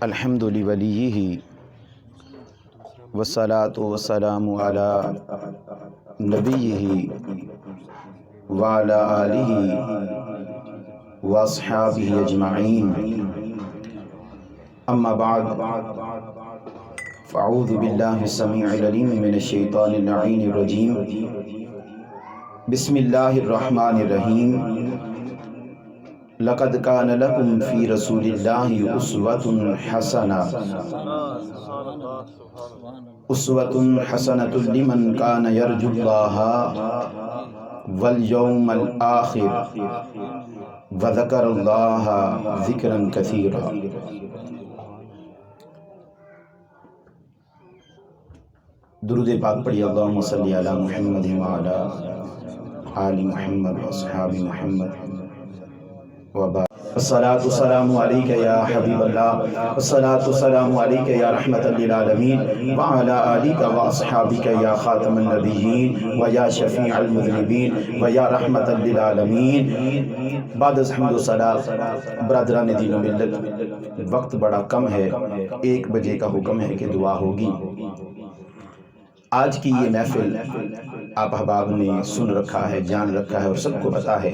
الحمد لولیہ والصلاة والسلام علی نبیہ وعلی آلہ واصحابہ اجمعین، اما بعد فاعوذ باللہ السمیع العلیم من الشیطان اللعین الرجیم، بسم اللہ الرحمن الرحیم۔ لقد کان لکم فی رسول اللہ اسوۃ حسنۃ لمن کان یرجو اللہ والیوم الآخر وذکر اللہ ذکرا کثیرا۔ درود پاک پڑھی، اللہم صلی علی محمد وعلی آل محمد واصحاب محمد وبارک۔ الصلاۃ والسلام علیک یا حبیب اللہ، الصلاۃ والسلام علیک یا رحمۃ للعالمین، وعلی آلک واصحابک یا خاتم النبیین ویا شفیع المذنبین ویا رحمۃ للعالمین۔ بعد از حمد و ثنا، برادران دین و ملت، وقت بڑا کم ہے، 1 بجے کا حکم ہے کہ دعا ہوگی۔ آج کی یہ محفل آپ احباب نے سن رکھا ہے، جان رکھا ہے اور سب کو پتا ہے،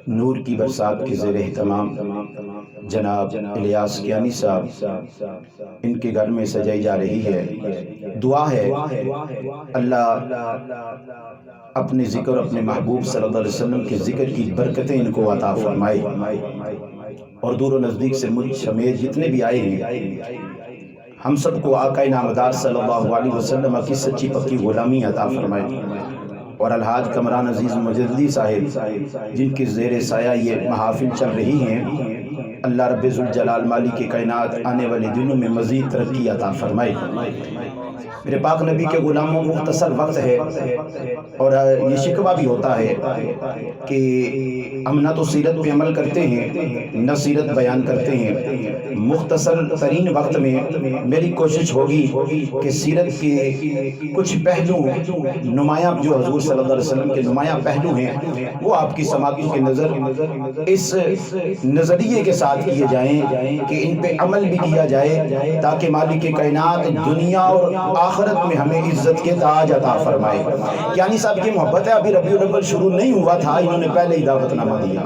نور کی برسات کے زیر اہتمام جناب الیاس کیانی صاحب ان کے گھر میں سجائی جا رہی ہے۔ دعا ہے اللہ اپنے ذکر، اپنے محبوب صلی اللہ علیہ وسلم کے ذکر کی برکتیں ان کو عطا فرمائے، اور دور و نزدیک سے ملک سمیت جتنے بھی آئے ہیں ہم سب کو آقا نامدار صلی اللہ علیہ وسلم کی سچی پکی غلامی عطا فرمائے، اور الحاج کمران عزیز مجددی صاحب جن کے زیر سایہ یہ محافل چل رہی ہیں، اللہ رب ذوالجلال مالک کائنات آنے والے دنوں میں مزید ترقی عطا فرمائے۔ میرے پاک نبی کے غلاموں، مختصر وقت ہے اور یہ شکوہ بھی ہوتا ہے کہ ہم نہ تو سیرت پہ عمل کرتے ہیں نہ سیرت بیان کرتے ہیں۔ مختصر ترین وقت میں میری کوشش ہوگی کہ سیرت کے کچھ پہلو نمایاں، جو حضور صلی اللہ علیہ وسلم کے نمایاں پہلو ہیں، وہ آپ کی سماعتوں کے نظر اس نظریے کے ساتھ کیے جائیں کہ ان پہ عمل بھی کیا جائے، تاکہ مالک کائنات دنیا اور آخرت میں ہمیں عزت کے تاج عطا فرمائے۔ کیانی صاحب کی محبت ہے، ابھی ربیع الاول شروع نہیں ہوا تھا، انہوں نے پہلے ہی دعوت نامہ دیا۔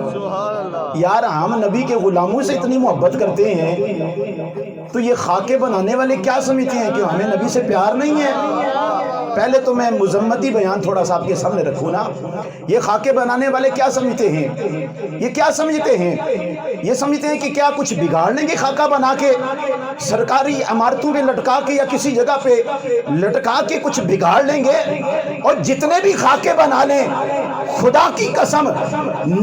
یار ہم نبی کے غلاموں سے اتنی محبت کرتے ہیں تو یہ خاکے بنانے والے کیا سمجھتے ہیں کہ ہمیں نبی سے پیار نہیں ہے؟ پہلے تو میں مذمتی بیان تھوڑا سا آپ کے سامنے رکھوں نا۔ یہ خاکے بنانے والے کیا سمجھتے ہیں؟ یہ کیا سمجھتے ہیں؟ یہ سمجھتے ہیں کہ کیا کچھ بگاڑ لیں گے خاکہ بنا کے، سرکاری عمارتوں پہ لٹکا کے یا کسی جگہ پہ لٹکا کے کچھ بگاڑ لیں گے؟ اور جتنے بھی خاکے بنا لیں، خدا کی قسم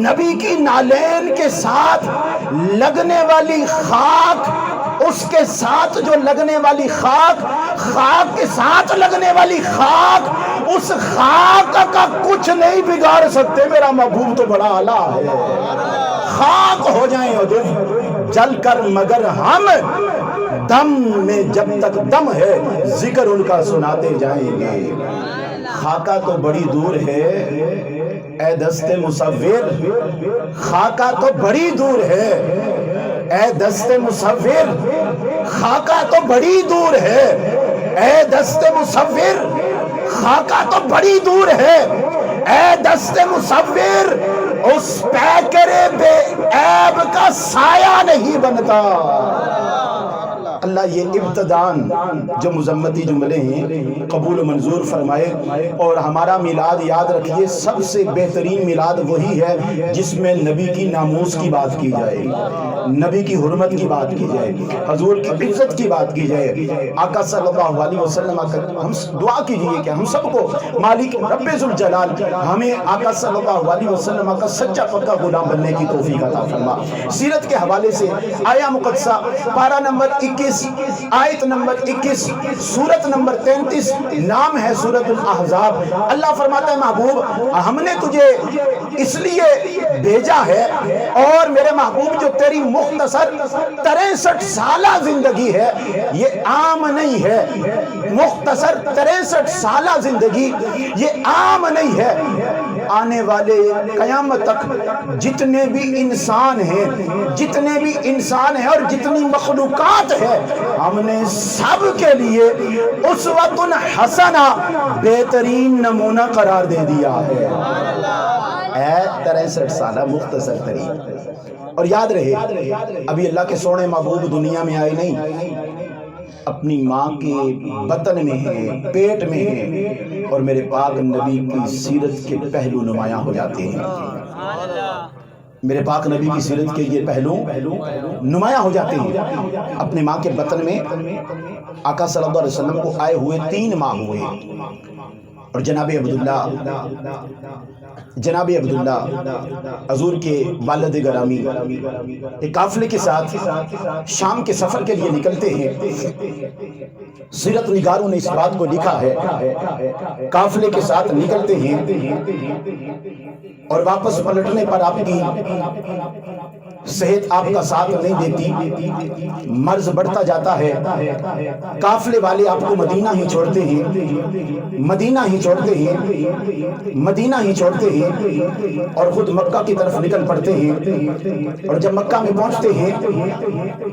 نبی کی نالین کے ساتھ لگنے والی خاک، اس کے ساتھ جو لگنے والی خاک، خاک کے ساتھ لگنے والی خاک، اس خاک کا کچھ نہیں بگاڑ سکتے۔ میرا محبوب تو بڑا اعلیٰ ہے۔ خاک ہو جائیں اور جل کر، مگر ہم دم میں جب تک دم ہے ذکر ان کا سناتے جائیں گے۔ خاکہ تو بڑی دور ہے اے دست مصور، خاکہ تو بڑی دور ہے اے دست مصور، خاکہ تو بڑی دور ہے اے دست مصور، خاکہ تو بڑی دور ہے اے دست مصور، اس پیکرے بے عیب کا سایہ نہیں بنتا۔ اللہ یہ ابتدان جو مذمتی جملے ہیں قبول و منظور فرمائے، اور ہمارا میلاد یاد رکھیے سب سے بہترین میلاد وہی ہے جس میں نبی کی ناموس کی بات کی جائے، نبی کی حرمت کی بات کی جائے، حضور کی عزت کی بات کی جائے۔ آقا صلی اللہ علیہ وسلم ہم دعا کیجئے کہ ہم سب کو مالک رب ذوالجلال ہمیں آقا صلی اللہ علیہ وسلم کا سچا پکا غلام بننے کی توفیق عطا فرما۔ سیرت کے حوالے سے آیا مقدسہ پارہ نمبر 21، آیت نمبر 21، سورت نمبر 33، نام ہے سورت الاحزاب۔ اللہ فرماتا ہے محبوب ہم نے تجھے اس لیے بھیجا ہے، اور میرے محبوب جو تیری مختصر 63 سالہ زندگی ہے یہ عام نہیں ہے، مختصر 63 سالہ زندگی یہ عام نہیں ہے۔ آنے والے قیامت تک جتنے بھی انسان ہیں اور جتنی مخلوقات ہے، ہم نے سب کے لیے اسوۃ حسنہ بہترین نمونہ قرار دے دیا ہے۔ 63 سالہ مختصر ترین۔ اور یاد رہے، ابھی اللہ کے سونے محبوب دنیا میں آئے نہیں، اپنی ماں کے بطن میں ہیں، پیٹ میں ہیں، اور میرے پاک نبی کی سیرت کے پہلو نمایاں ہو جاتے ہیں۔ میرے پاک نبی کی سیرت کے یہ پہلو نمایاں ہو جاتے ہیں۔ اپنے ماں کے بطن میں آقا صلی اللہ علیہ وسلم کو آئے ہوئے 3 ماہ ہوئے، اور جناب عبداللہ حضور کے والد گرامی ایک قافلے کے ساتھ شام کے سفر کے لیے نکلتے ہیں۔ سیرت نگاروں نے اس بات کو لکھا ہے، قافلے کے ساتھ نکلتے ہیں اور واپس پلٹنے پر آپ کی صحت آپ کا ساتھ نہیں دیتی، مرض بڑھتا جاتا ہے، قافلے والے آپ کو مدینہ ہی چھوڑتے ہیں اور خود مکہ کی طرف نکل پڑتے ہیں۔ اور جب مکہ میں پہنچتے ہیں،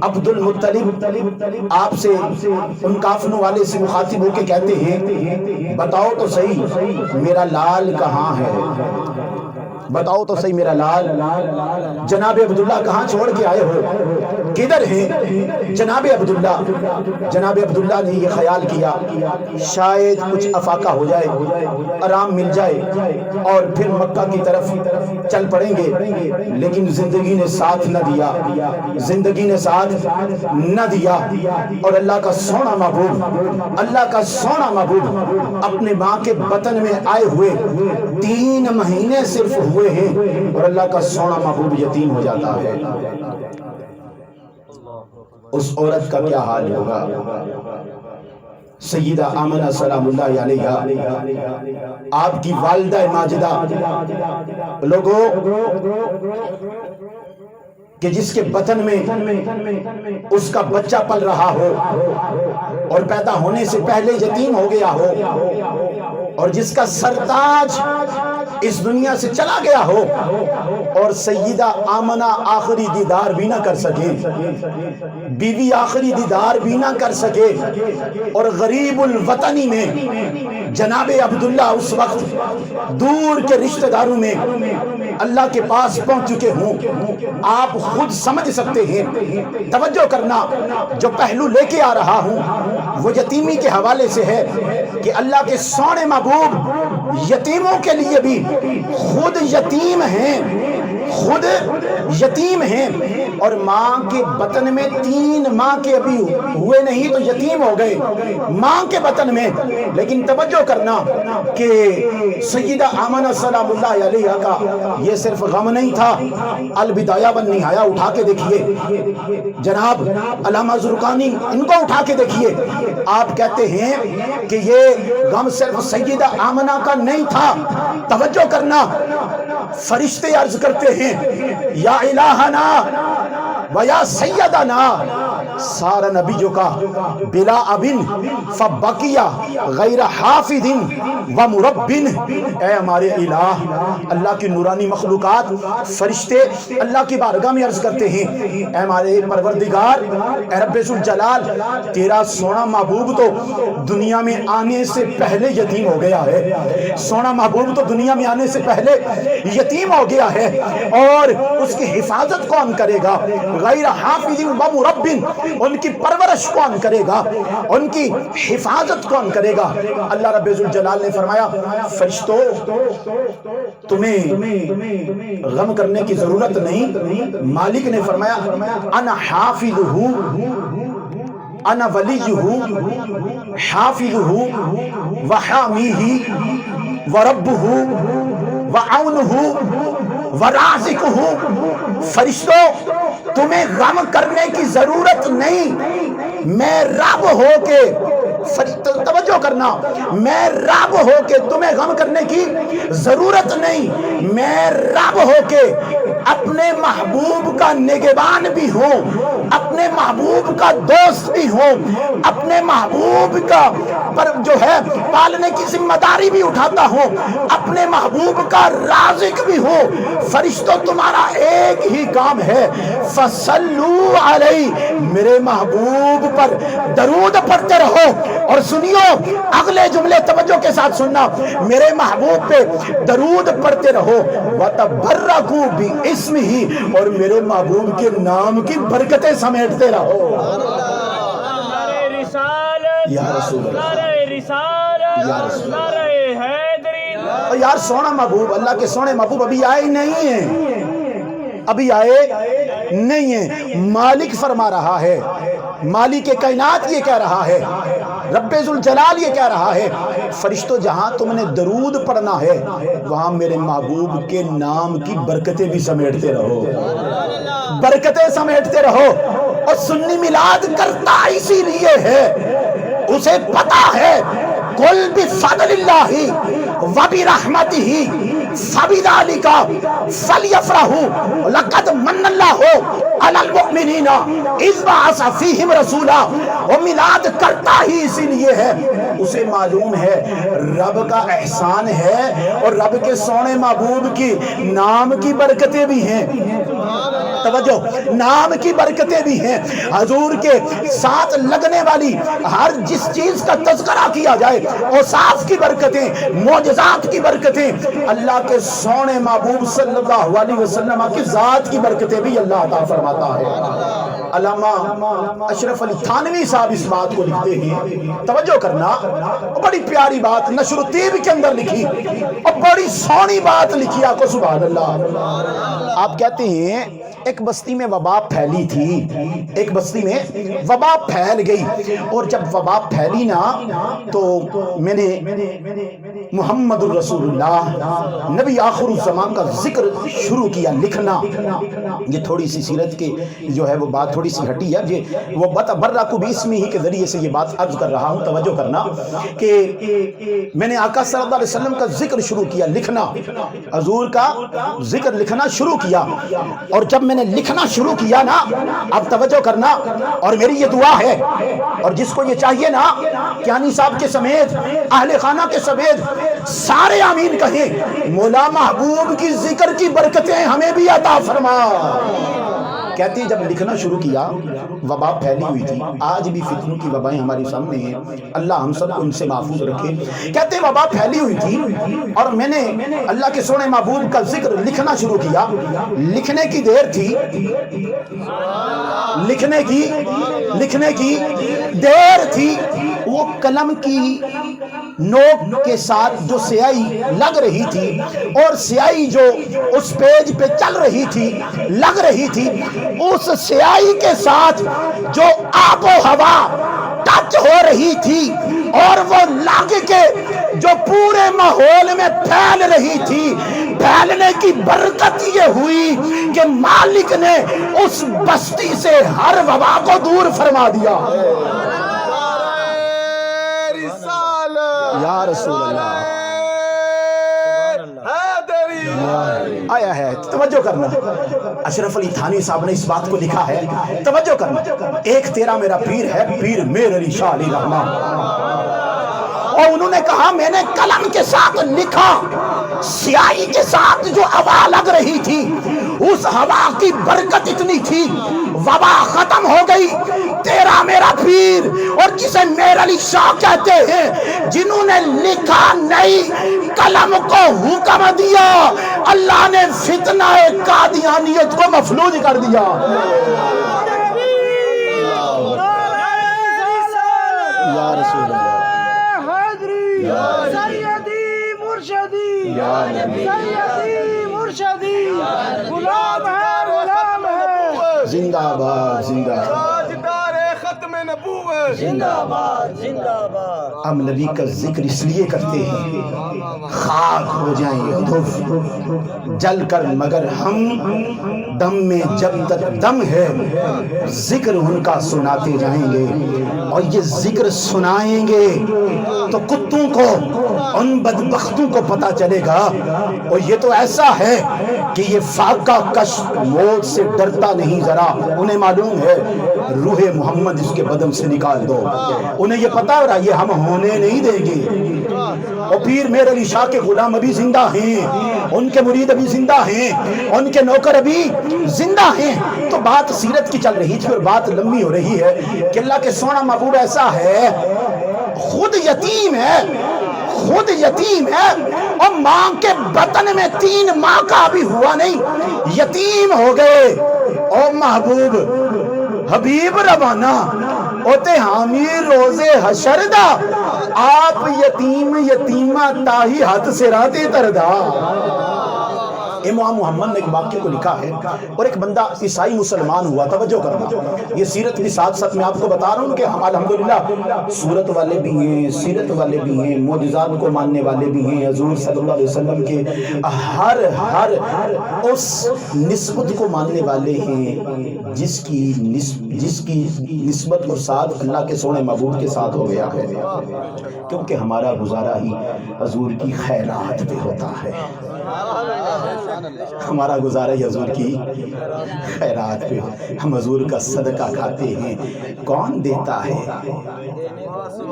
عبد المطلب آپ سے، ان قافلوں والے سے مخاطب ہو کے کہتے ہیں، بتاؤ تو صحیح میرا لال کہاں ہے، بتاؤ تو صحیح میرا لال۔ جناب عبداللہ کہاں چھوڑ کے آئے ہو، کدھر ہیں جناب عبداللہ نے یہ خیال کیا شاید کچھ افاقہ ہو جائے، آرام مل جائے اور پھر مکہ کی طرف چل پڑیں گے، لیکن زندگی نے ساتھ نہ دیا، اور اللہ کا سونا محبوب اپنے ماں کے بطن میں آئے ہوئے 3 مہینے صرف ہوئے ہیں، اور اللہ کا سونا محبوب یتیم ہو جاتا ہے۔ اس عورت کا کیا حال ہوگا؟ سیدہ آمنہ سلام اللہ علیہا، آپ کی والدہ ماجدہ، لوگوں کہ جس کے بطن میں اس کا بچہ پل رہا ہو اور پیدا ہونے سے پہلے یتیم ہو گیا ہو، اور جس کا سرتاج اس دنیا سے چلا گیا ہو، اور سیدہ آمنہ آخری دیدار بھی نہ کر سکے، بیوی آخری دیدار بھی نہ کر سکے، اور غریب الوطنی میں جناب عبداللہ اس وقت دور کے رشتہ داروں میں اللہ کے پاس پہنچ چکے ہوں۔ آپ خود سمجھ سکتے ہیں، توجہ کرنا، جو پہلو لے کے آ رہا ہوں وہ یتیمی کے حوالے سے ہے کہ اللہ کے سونے محبوب یتیموں کے لیے بھی خود یتیم ہیں، اور ماں کے بطن میں 3 ماہ کے ابھی ہوئے نہیں تو یتیم ہو گئے ماں کے بطن میں۔ لیکن توجہ کرنا کہ سیدہ آمنہ سلام اللہ علیہا کا یہ صرف غم نہیں تھا، البدایہ والنہایہ اٹھا کے دیکھیے، جناب علامہ زرقانی ان کو اٹھا کے دیکھیے، آپ کہتے ہیں کہ یہ غم صرف سیدہ آمنہ کا نہیں تھا۔ توجہ کرنا، فرشتے عرض کرتے ہیں، یا الہنا و یا سیدنا، سارا نبیوں کا بلا ابن فبقیا غیر حافظ و مربن، اے ہمارے الہ، اللہ کی نورانی مخلوقات فرشتے اللہ کی بارگاہ میں عرض کرتے ہیں، اے ہمارے پروردگار، اے رب ذوالجلال، تیرا سونا محبوب تو دنیا میں آنے سے پہلے یتیم ہو گیا ہے، سونا محبوب تو دنیا میں آنے سے پہلے یتیم ہو گیا ہے، اور اس کی حفاظت کون کرے گا؟ غیر حافظ و مربن، ان کی پرورش کون کرے گا؟ ان کی حفاظت کون کرے گا؟ اللہ رب ذوالجلال نے فرمایا، فرشتوں تمہیں غم کرنے کی ضرورت نہیں۔ مالک نے فرمایا، انا حافظہ، انا ولیہ، حافظہ وحامیہ وربہ وعونہ ورازقہ۔ فرشتوں تمہیں غم کرنے کی ضرورت نہیں، میں رب ہو کے، توجہ کرنا، میں رب ہو کے تمہیں غم کرنے کی ضرورت نہیں، میں رب ہو کے اپنے محبوب کا نگہبان بھی ہوں، اپنے محبوب کا دوست بھی ہوں، اپنے محبوب کا پر جو ہے پالنے کی ذمہ داری بھی اٹھاتا ہوں، اپنے محبوب کا رازق بھی ہوں، فرشتوں تمہارا ایک ہی کام ہے، فصلو علیہ، میرے محبوب پر درود پڑھتے رہو۔ اور سنیو اگلے جملے توجہ کے ساتھ سننا، میرے محبوب پہ درود پڑھتے رہو، وَتَبَرَّكُوا بِاسْمِهِ، اور میرے محبوب کے نام کی برکتیں سمیٹتے رہو۔ یا رسول اللہ، یا رسول اللہ، یار سونا محبوب، اللہ کے سونے محبوب ابھی آئے نہیں ہیں، ابھی آئے نہیں ہیں۔ مالک فرما رہا ہے، مالک کائنات یہ کہہ رہا ہے، رب ذوالجلال یہ کہہ رہا ہے، فرشتوں جہاں تم نے درود پڑھنا ہے وہاں میرے محبوب کے نام کی برکتیں بھی سمیٹتے رہو، برکتیں سمیٹتے رہو۔ اور سنی میلاد کرتا اسی لیے ہے، اسے پتا ہے قُلْ بِفَضْلِ اللَّهِ وَبِرَحْمَتِهِ فَبِذَلِكَ فَلْيَفْرَحُوا لَقَدْ مَنَّ اللَّهُ عَلَى الْمُؤْمِنِينَ إِذْ بَعَثَ فِيهِمْ رَسُولًا۔ وہ میلاد کرتا ہی اسی لیے ہے، اسے معلوم ہے رب کا احسان ہے اور رب کے سونے محبوب کی نام کی برکتیں بھی ہیں، توجہ، نام کی برکتیں بھی ہیں۔ حضور کے ساتھ لگنے والی ہر جس چیز کا تذکرہ کیا جائے اوصاف کی برکتیں، معجزات کی برکتیں، اللہ کے سونے محبوب صلی اللہ علیہ وسلم کی ذات کی برکتیں بھی اللہ عطا فرماتا ہے۔ علامہ اشرف علی تھانوی صاحب اس بات کو لکھتے ہیں، توجہ کرنا، بڑی پیاری بات نشر الطیب کے اندر لکھی اور بڑی سونی بات لکھی، آقا سبحان اللہ۔ آپ کہتے ہیں ایک بستی میں وبا پھیلی تھی، ایک بستی میں وبا پھیل گئی، اور جب وبا پھیلی نا تو میں نے محمد الرسول اللہ نبی آخر الزمان کا ذکر شروع کیا لکھنا۔ یہ تھوڑی سی سیرت کے جو ہے وہ بات تھوڑی سی ہٹی ہے، یہ وہ وَتَبَرَّكُوا بِاسْمِهِ کے ذریعے سے یہ بات عرض کر رہا ہوں، توجہ کرنا کہ میں نے آقا صلی اللہ علیہ وسلم کا ذکر شروع کیا لکھنا، حضور کا ذکر لکھنا شروع کیا، اور جب میں نے لکھنا شروع کیا نا، اب توجہ کرنا، اور میری یہ دعا ہے، اور جس کو یہ چاہیے نا کیانی صاحب کے سمیت اہل خانہ کے سمیت سارے آمین کہیں، مولا محبوب کی ذکر کی برکتیں ہمیں بھی عطا فرما۔ کہتے ہیں جب لکھنا شروع کیا وبا پھیلی ہوئی تھی، آج بھی فتنوں کی وبائیں ہمارے سامنے ہیں، اللہ ہم سب کو ان سے محفوظ رکھے۔ کہتے ہیں وبا پھیلی ہوئی تھی اور میں نے اللہ کے سونے محبوب کا ذکر لکھنا شروع کیا، لکھنے کی دیر تھی، لکھنے کی دیر تھی، وہ قلم کی نوک کے ساتھ جو سیاہی لگ رہی تھی اور سیاہی جو اس پیج پہ چل رہی تھی لگ رہی تھی، اس سیاہی کے ساتھ جو آب و ہوا ٹچ ہو رہی تھی اور وہ لگ کے جو پورے ماحول میں پھیل رہی تھی، پھیلنے کی برکت یہ ہوئی کہ مالک نے اس بستی سے ہر وبا کو دور فرما دیا۔ یا رسول اللہ آیا ہے، توجہ کرنا، اشرف علی تھانوی صاحب نے اس بات کو لکھا ہے، توجہ کرنا، ایک تیرا میرا پیر ہے، پیر میر علی شاہ علی رحمہ، اور انہوں نے کہا میں نے قلم کے ساتھ لکھا، سیاہی کے ساتھ جو ہوا لگ رہی تھی اس ہوا کی برکت اتنی تھی، وبا ختم ہو گئی۔ تیرا میرا پیر، اور جسے میر علی شاہ کہتے ہیں، جنہوں نے لکھا نہیں قلم کو حکم دیا، اللہ نے فتنہ قادیانیت کو مفلوج کر دیا۔ یا رسول اللہ، سیدی مرشدی، سیدی مرشدی، غلام ہے غلام ہے، زندہ باد زندہ باد۔ ختم نبوت زندہ باد زندہ باد. ہم نبی کا ذکر اس لیے کرتے ہیں خاک ہو جائیں ادھف جل کر، مگر ہم دم میں جب تک دم ہے ذکر ان کا سناتے جائیں گے. اور یہ ذکر سنائیں گے تو کتوں کو، ان بدبختوں کو پتا چلے گا اور یہ تو ایسا ہے کہ یہ فاقہ کش موت سے ڈرتا نہیں. ذرا انہیں معلوم ہے روح محمد اس کے بدن سے نکال دو، انہیں یہ پتا ہو رہا یہ ہم ہونے نہیں دیں گے. اور پیر میر علی شاہ کے غلام ابھی زندہ ہیں، ان کے مرید ابھی زندہ ہیں، ان کے نوکر ابھی زندہ ہیں. تو بات سیرت کی چل رہی تھی اور بات لمبی ہو رہی ہے کہ اللہ کے سونا محبوب ایسا ہے خود یتیم ہے، خود یتیم ہے اور ماں کے بطن میں 3 ماہ کا بھی ہوا نہیں، یتیم ہو گئے. او محبوب حبیب روانہ اوتے حامی روزے حشر دا، آپ یتیم یتیمہ تاہی ہاتھ سے راتے تردا. امام محمد نے ایک واقعے کو لکھا ہے، اور ایک بندہ عیسائی مسلمان ہوا. توجہ کرنا، یہ سیرت کے ساتھ ساتھ میں آپ کو بتا رہا ہوں کہ ہم الحمدللہ سورت والے بھی ہیں، سیرت والے بھی ہیں، معجزات کو ماننے والے بھی ہیں. حضور صلی اللہ علیہ وسلم کے ہر اس نسبت کو ماننے والے ہیں جس کی نسبت اور ساتھ اللہ کے سونے محبوب کے ساتھ ہو گیا ہے، کیونکہ ہمارا گزارا ہی حضور کی خیرات پہ ہوتا ہے. ہمارا گزارا ہی حضور کی خیرات پہ، ہم حضور کا صدقہ کھاتے ہیں. کون دیتا ہے؟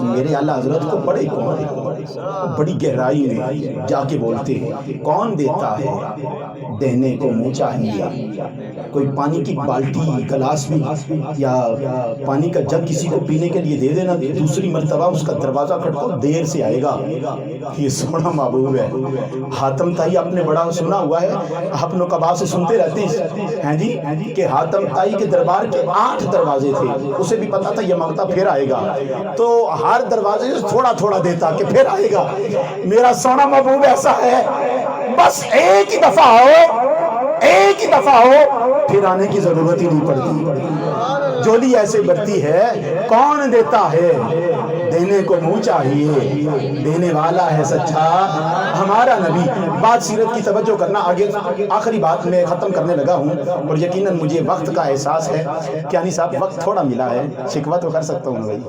میرے اعلیٰ حضرت کو بڑے بڑی گہرائی میں جا کے بولتے ہیں کون دیتا ہے؟ دینے کو منہ چاہیے. کوئی پانی کی بالٹی گلاس بھی یا پانی کا جگ کسی کو پینے کے لیے دے دینا، دوسری مرتبہ اس کا دروازہ کھٹکو دیر سے آئے گا. یہ سونا محبوب ہے. حاتم تائی آپ نے بڑا سنا ہوا ہے، آپ نقبا سے سنتے رہتے ہیں جی کہ حاتم تائی کے دربار کے 8 دروازے تھے. اسے بھی پتا تھا یہ مانگتا پھر آئے گا، تو ہر دروازے سے تھوڑا تھوڑا دیتا کہ پھر آئے گا. میرا سونا محبوب ایسا ہے، بس ایک ہی دفعہ ہو پھر آنے کی ضرورت ہی نہیں پڑتی. جولی ایسے بڑھتی ہے، کون دیتا ہے؟ دینے کو منہ چاہیے، دینے والا ہے سچا ہمارا نبی. بات سیرت کی توجہ کرنا. آگے آخری بات میں ختم کرنے لگا ہوں، اور یقیناً مجھے وقت کا احساس ہے. کیانی صاحب وقت تھوڑا ملا ہے، شکوہ تو کر سکتا ہوں بھائی،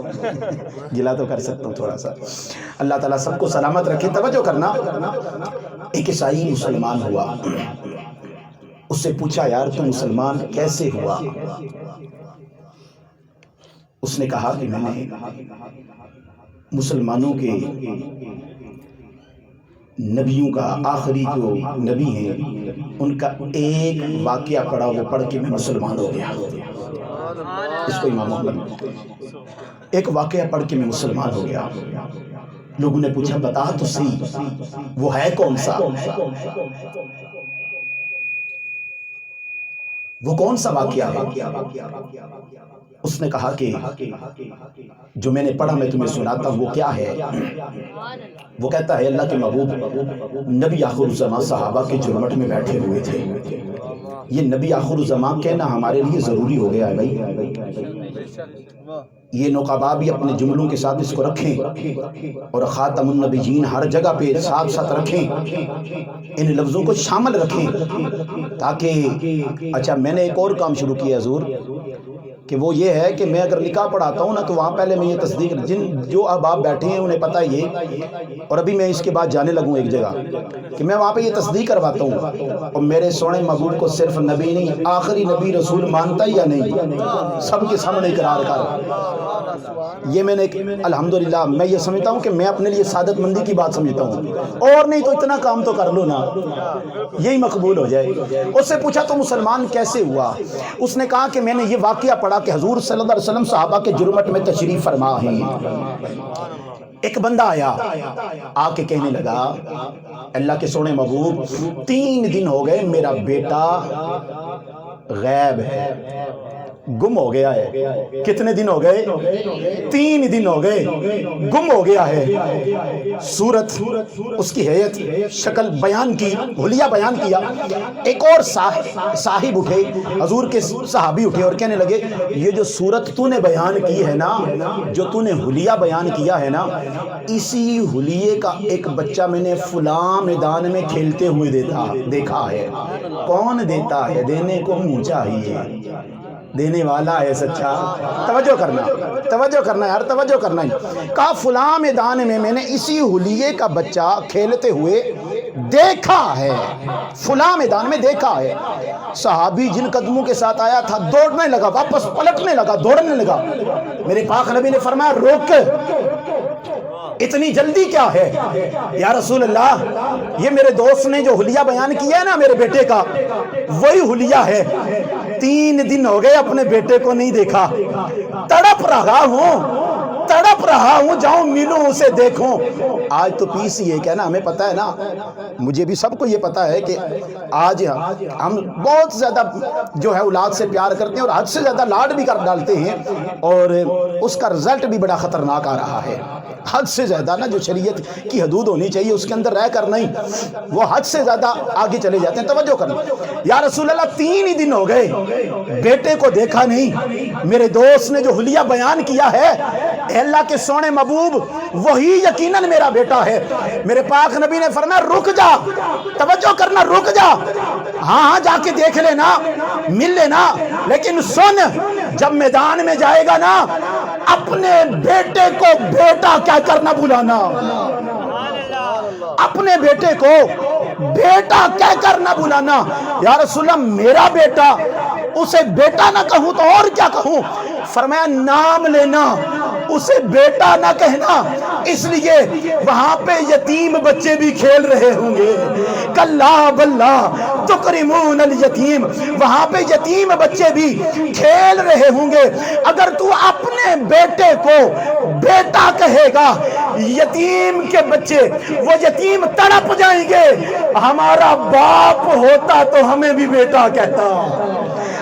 گلا تو کر سکتا ہوں تھوڑا سا. اللہ تعالیٰ سب کو سلامت رکھے. توجہ کرنا. ایک عیسائی مسلمان ہوا، اس سے پوچھا یار تو مسلمان کیسے ہوا؟ اس نے کہا کہ میں نے مسلمانوں کے نبیوں کا آخری جو نبی ہیں ان کا ایک واقعہ پڑھا، وہ پڑھ کے میں مسلمان ہو گیا. اس کو امام محمد ایک واقعہ پڑھ کے میں مسلمان ہو گیا. لوگوں نے پوچھا بتا تو صحیح وہ ہے کون سا؟ وہ کون سا واقعہ ہے؟ اس نے کہا کہ جو میں نے پڑھا میں تمہیں سناتا ہوں. وہ کیا ہے؟ وہ کہتا ہے اللہ کے محبوب نبی آخر الزمان صحابہ کے جرمٹ میں بیٹھے ہوئے تھے. یہ نبی آخر الزمان کہنا ہمارے لیے ضروری ہو گیا ہے بھائی. یہ نقبا بھی اپنے جملوں کے ساتھ اس کو رکھیں اور خاتم النبیین ہر جگہ پہ ساتھ ساتھ رکھیں، ان لفظوں کو شامل رکھیں تاکہ اچھا میں نے ایک اور کام شروع کیا حضور کہ وہ یہ ہے کہ میں اگر نکاح پڑھاتا ہوں نا تو وہاں پہلے میں یہ تصدیق جو اب آپ بیٹھے ہیں انہیں پتہ یہ، اور ابھی میں اس کے بعد جانے لگوں ایک جگہ کہ میں وہاں پہ یہ تصدیق کرواتا ہوں اور میرے سونے محبوب کو صرف نبی نہیں آخری نبی رسول مانتا یا نہیں، سب کے سامنے اقرار کر. یہ میں نے الحمدللہ میں یہ سمجھتا ہوں کہ میں اپنے لیے سعادت مندی کی بات سمجھتا ہوں، اور نہیں تو اتنا کام تو کر لو نا یہی مقبول ہو جائے. اس سے پوچھا تو مسلمان کیسے ہوا؟ اس نے کہا کہ میں نے یہ واقعہ پڑھا کہ حضور صلی اللہ علیہ وسلم صحابہ کے جرمٹ میں تشریف فرما ہیں. ایک بندہ آیا آ کے کہنے لگا اللہ کے سونے محبوب 3 دن ہو گئے میرا بیٹا غائب ہے. گم ہو گیا ہے. کتنے دن ہو گئے؟ 3 دن ہو گئے گم ہو گیا ہے. صورت اس کی حیت شکل بیان کی، حلیہ بیان کیا. ایک اور صاحب اٹھے، حضور کے صحابی اٹھے اور کہنے لگے یہ جو صورت تو نے بیان کی ہے نا، جو تو نے حلیہ بیان کیا ہے نا، اسی حلیے کا ایک بچہ میں نے فلاں میدان میں کھیلتے ہوئے دیکھا ہے. کون دیتا ہے؟ دینے کو منہ چاہیے، دینے والا ہے سچا. توجہ کرنا یار، توجہ کرنا. کہا فلاں میدان میں نے اسی حلیے کا بچہ کھیلتے ہوئے دیکھا ہے، فلاں میدان میں دیکھا ہے. صحابی جن قدموں کے ساتھ آیا تھا دوڑنے لگا، واپس پلٹنے لگا، دوڑنے لگا. میرے پاک نبی نے فرمایا روک، اتنی جلدی کیا ہے؟ یا رسول اللہ، یہ میرے دوست نے جو حلیہ بیان کیا ہے نا میرے بیٹے کا، وہی حلیہ ہے. 3 دن ہو گئے اپنے بیٹے کو نہیں دیکھا، تڑپ رہا ہوں جاؤں ملوں اسے دیکھوں. آج تو پیس یہ کہ نا، ہمیں پتہ ہے نا، مجھے بھی سب کو یہ پتہ ہے کہ آج ہم بہت زیادہ جو ہے اولاد سے پیار کرتے ہیں اور حد سے زیادہ لاڈ بھی کر ڈالتے ہیں، اور اس کا رزلٹ بھی بڑا خطرناک آ رہا ہے. حد سے زیادہ نا، جو شریعت کی حدود ہونی چاہیے اس کے اندر رہ کر نہیں، وہ حد سے زیادہ آگے چلے جاتے ہیں. توجہ کرنا. یا رسول اللہ 3 ہی دن ہو گئے بیٹے کو دیکھا نہیں. میرے دوست نے جو حلیہ بیان کیا ہے، اے اللہ کے سونے محبوب، وہی یقیناً میرا بیٹا ہے. میرے پاک نبی نے فرمایا رک جا، توجہ کرنا، رک جا. ہاں جا کے دیکھ لینا، مل لینا، لیکن سن، جب میدان میں جائے گا نا، اپنے بیٹے کو بیٹا کیا کرنا بلانا. اپنے بیٹے کو بیٹا کہہ کر نہ بلانا. یا رسول اللہ میرا بیٹا، اسے بیٹا نہ کہوں تو اور کیا کہوں؟ فرمایا نام لینا، اسے بیٹا نہ کہنا، اس لیے وہاں پہ یتیم بچے بھی کھیل رہے ہوں گے. کلا بلا تکرمون الیتیم، وہاں پہ یتیم بچے بھی کھیل رہے ہوں گے. اگر تو اپنے بیٹے کو بیٹا کہے گا، یتیم کے بچے وہ یتیم تڑپ جائیں گے. ہمارا باپ ہوتا تو ہمیں بھی بیٹا کہتا،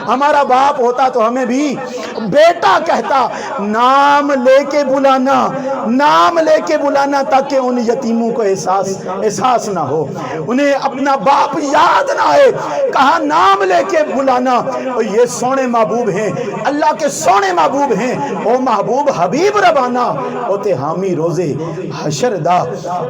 ہمارا باپ ہوتا تو ہمیں بھی بیٹا کہتا. نام لے کے بلانا، نام لے کے بلانا، تاکہ ان یتیموں کو احساس نہ ہو، انہیں اپنا باپ یاد نہ آئے. کہا نام لے کے بلانا. اور یہ سونے محبوب ہیں، اللہ کے سونے محبوب ہیں. او محبوب حبیب ربانا اوتے حامی روزے حشر دا،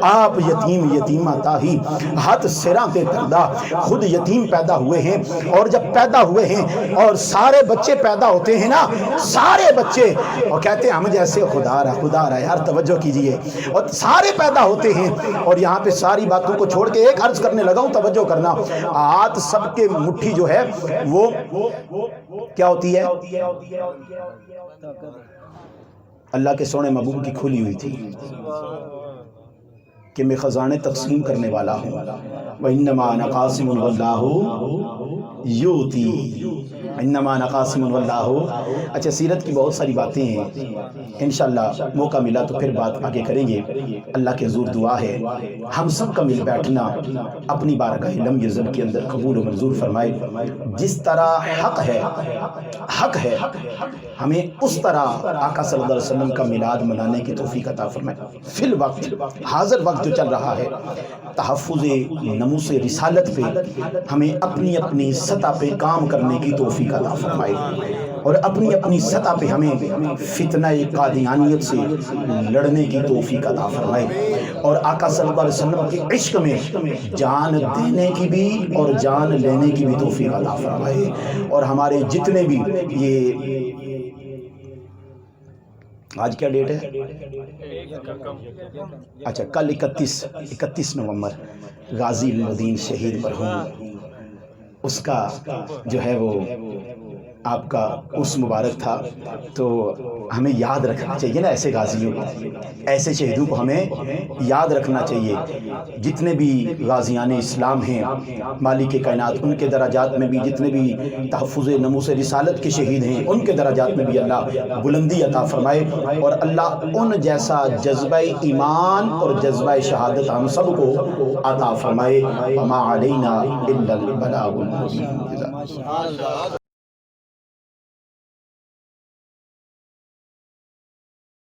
آپ یتیم یتیمہ تاہی ہاتھ سراں تے کردہ. خود یتیم پیدا ہوئے ہیں، اور جب پیدا ہوئے ہیں اور سارے بچے پیدا ہوتے ہیں نا، سارے بچے، اور کہتے ہیں ہم جیسے خدا رہا. یار توجہ کیجئے، اور سارے پیدا ہوتے ہیں. اور یہاں پہ ساری باتوں کو چھوڑ کے ایک عرض کرنے لگا ہوں، توجہ کرنا. ہاتھ سب کے مٹھی جو ہے وہ کیا ہوتی ہے؟ اللہ کے سونے محبوب کی کھلی ہوئی تھی کہ میں خزانے تقسیم کرنے والا ہوں. وَإِنَّمَا أَنَا قَاسِمٌ وَاللَّهُ يُؤْتِي، انما نقاسم واللہ. اچھا، سیرت کی بہت ساری باتیں ہیں، انشاءاللہ موقع ملا تو پھر بات آگے کریں گے. اللہ کے حضور دعا ہے ہم سب کا مل بیٹھنا اپنی بارگاہ لم یزل کے اندر قبول و منظور فرمائے. جس طرح حق ہے ہمیں اس طرح آقا صلی اللہ علیہ وسلم کا میلاد منانے کی توفیق عطا فرمائے. فی الوقت حاضر وقت جو چل رہا ہے، تحفظ ناموس رسالت پہ ہمیں اپنی سطح پہ کام کرنے کی توفیق عطا فرمائے، اور اپنی سطح پہ ہمیں فتنہ قادیانیت سے لڑنے کی توفیق عطا فرمائے، اور آقا صلی اللہ علیہ وسلم کے عشق میں جان دینے کی بھی اور جان لینے کی بھی توفیق عطا فرمائے. اور ہمارے جتنے بھی یہ آج کیا ڈیٹ ہے؟ اچھا، کل 31 نومبر غازی المدین شہید مرحوم، اس کا جو ہے وہ آپ کا اس مبارک تھا. تو ہمیں یاد رکھنا چاہیے نا ایسے غازیوں کو، ایسے شہیدوں کو ہمیں یاد رکھنا چاہیے. جتنے بھی غازیان اسلام ہیں مالک کائنات، ان کے درجات میں بھی، جتنے بھی تحفظ ناموس رسالت کے شہید ہیں ان کے درجات میں بھی اللہ بلندی عطا فرمائے، اور اللہ ان جیسا جذبہ ایمان اور جذبہ شہادت ہم سب کو عطا فرمائے. وما علینا الا البلاغ المبین.